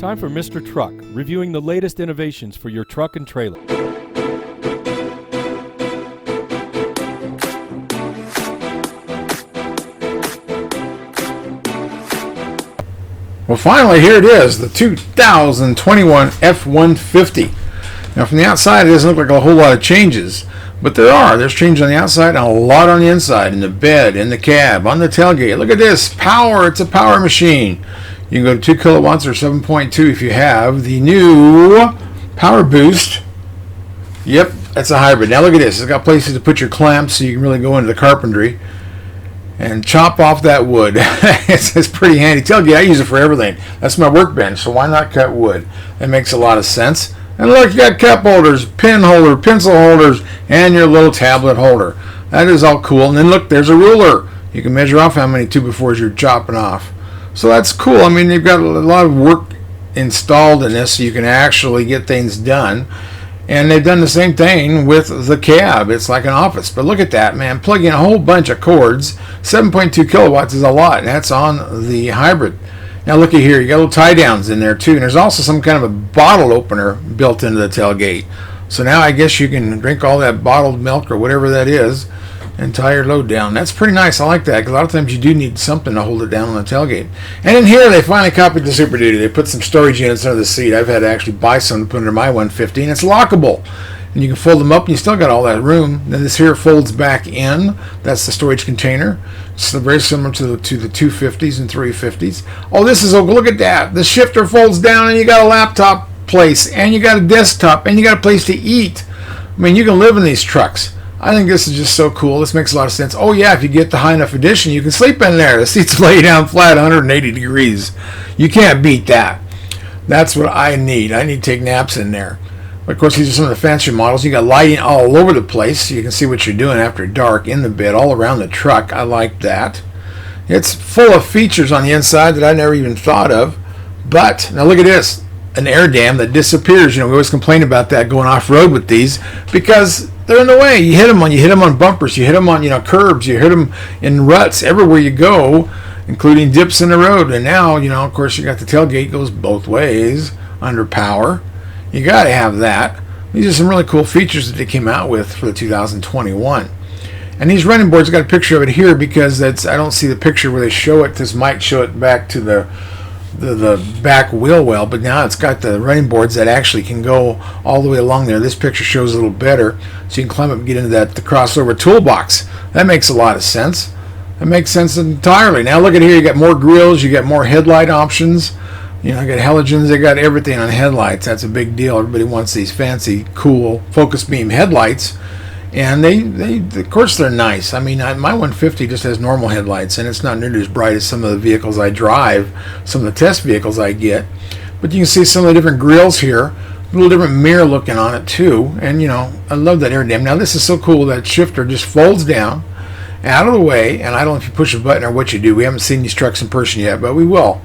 Time for Mr. Truck, reviewing the latest innovations for your truck and trailer. Well, finally, here it is, the 2021 F150. Now, from the outside, it doesn't look like a whole lot of changes, but there's changes on the outside and a lot on the inside, in the bed, in the cab, on the tailgate. Look at this, power, it's a power machine. You can go to 2 kilowatts or 7.2 if you have the new Power Boost. Yep, that's a hybrid. Now look at this, it's got places to put your clamps so you can really go into the carpentry and chop off that wood. It's pretty handy. Tailgate, I use it for everything. That's my workbench, so why not cut wood? That makes a lot of sense. And look, you got cup holders, pen holder, pencil holders, and your little tablet holder. That is all cool. And then look, there's a ruler. You can measure off how many 2x4s you're chopping off. So that's cool. I mean, they've got a lot of work installed in this so you can actually get things done. And they've done the same thing with the cab. It's like an office. But look at that, man. Plug in a whole bunch of cords. 7.2 kilowatts is a lot, and that's on the hybrid. Now look at here. You got little tie downs in there too. And there's also some kind of a bottle opener built into the tailgate. So now I guess you can drink all that bottled milk or whatever that is and tie your load down. That's pretty nice. I like that because a lot of times you do need something to hold it down on the tailgate. And in here they finally copied the Super Duty. They put some storage units under the seat. I've had to actually buy some to put under my 150, and it's lockable. And you can fold them up and you still got all that room. Then this here folds back in. That's the storage container. It's very similar to the 250s and 350s. Oh, this is, look at that. The shifter folds down and you got a laptop place and you got a desktop and you got a place to eat. I mean, you can live in these trucks. I think this is just so cool. This makes a lot of sense. Oh yeah, if you get the high enough edition, you can sleep in there. The seats lay down flat 180 degrees. You can't beat that. That's what I need. I need to take naps in there. But of course, these are some of the fancier models. You got lighting all over the place, so you can see what you're doing after dark in the bed, all around the truck. I like that. It's full of features on the inside that I never even thought of. But now look at this. An air dam that disappears. You know, we always complain about that going off-road with these because they're in the way. You hit them on bumpers, you hit them on curbs, you hit them in ruts everywhere you go, including dips in the road. And now, of course, you got the tailgate goes both ways under power. You got to have that. These are some really cool features that they came out with for the 2021. And these running boards, got a picture of it here because I don't see the picture where they show it. This might show it back to the back wheel well, but now it's got the running boards that actually can go all the way along there. This picture shows a little better, so you can climb up and get into the crossover toolbox. That makes a lot of sense. That makes sense entirely. Now look at here, you got more grills, you got more headlight options. You got halogens, they got everything on headlights. That's a big deal. Everybody wants these fancy, cool focus beam headlights. And they of course they're nice. I mean, my 150 just has normal headlights, and it's not nearly as bright as some of the vehicles I drive, some of the test vehicles I get. But you can see some of the different grills here, a little different mirror looking on it too. And I love that air dam. Now this is so cool, that shifter just folds down, out of the way, and I don't know if you push a button or what you do. We haven't seen these trucks in person yet, but we will.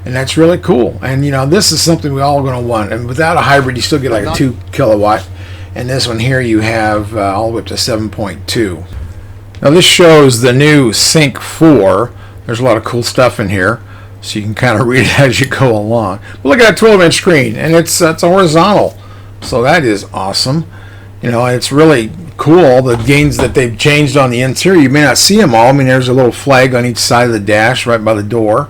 And that's really cool. And this is something we all are going to want. And without a hybrid, you still get like a 2 kilowatt. And this one here you have all the way up to 7.2. Now this shows the new Sync 4. There's a lot of cool stuff in here, so you can kind of read it as you go along. But look at that 12-inch screen, and it's a horizontal, so that is awesome. It's really cool, all the gains that they've changed on the interior. You may not see them all. I mean, there's a little flag on each side of the dash right by the door.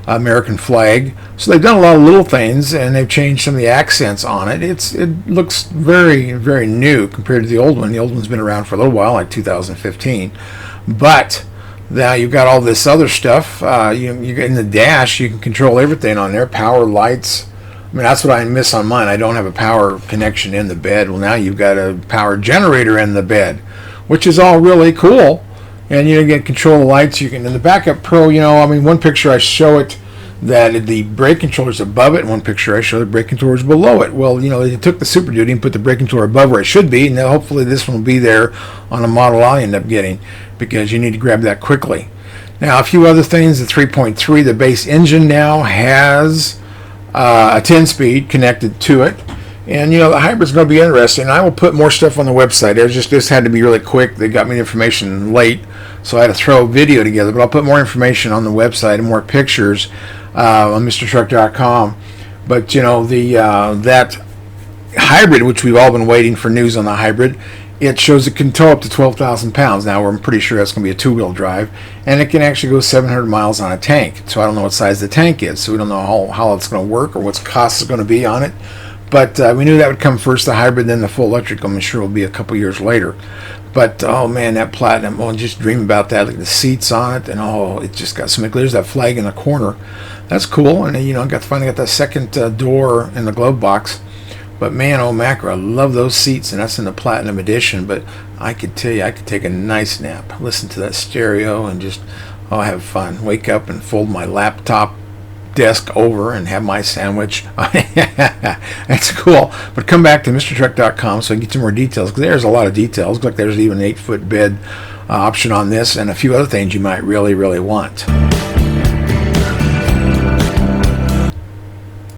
American flag. So they've done a lot of little things, and they've changed some of the accents on it. It looks very, very new compared to the old one. The old one's been around for a little while, like 2015. But now you've got all this other stuff. You get in the dash, you can control everything on there. Power, lights. I mean, that's what I miss on mine. I don't have a power connection in the bed. Well, now you've got a power generator in the bed, which is all really cool. And you can control the lights. You can in the Backup Pro. One picture I show it that the brake controller is above it. One picture I show the brake controller is below it. Well, they took the Super Duty and put the brake controller above where it should be, and now hopefully this one will be there on a model I end up getting because you need to grab that quickly. Now a few other things. The 3.3, the base engine now has a 10-speed connected to it. And the hybrid's going to be interesting. I will put more stuff on the website. This had to be really quick. They got me the information late, so I had to throw a video together. But I'll put more information on the website and more pictures on MrTruck.com. But the that hybrid, which we've all been waiting for news on the hybrid, it shows it can tow up to 12,000 pounds. Now, I'm pretty sure that's going to be a two-wheel drive, and it can actually go 700 miles on a tank. So I don't know what size the tank is, so we don't know how it's going to work or what the cost is going to be on it. But we knew that would come first, the hybrid, then the full electric. I'm sure will be a couple years later. But oh man, that Platinum! Oh, just dream about that. Look at the seats on it, and it just got some. There's that flag in the corner. That's cool. And finally got that second door in the glove box. But man, oh macro, I love those seats, and that's in the Platinum edition. But I could tell you, I could take a nice nap, listen to that stereo, and just have fun. Wake up and fold my laptop desk over and have my sandwich. That's cool. But come back to MrTruck.com so I can get some more details, because there's a lot of details. Looks like there's even an 8-foot bed option on this, and a few other things you might really, really want.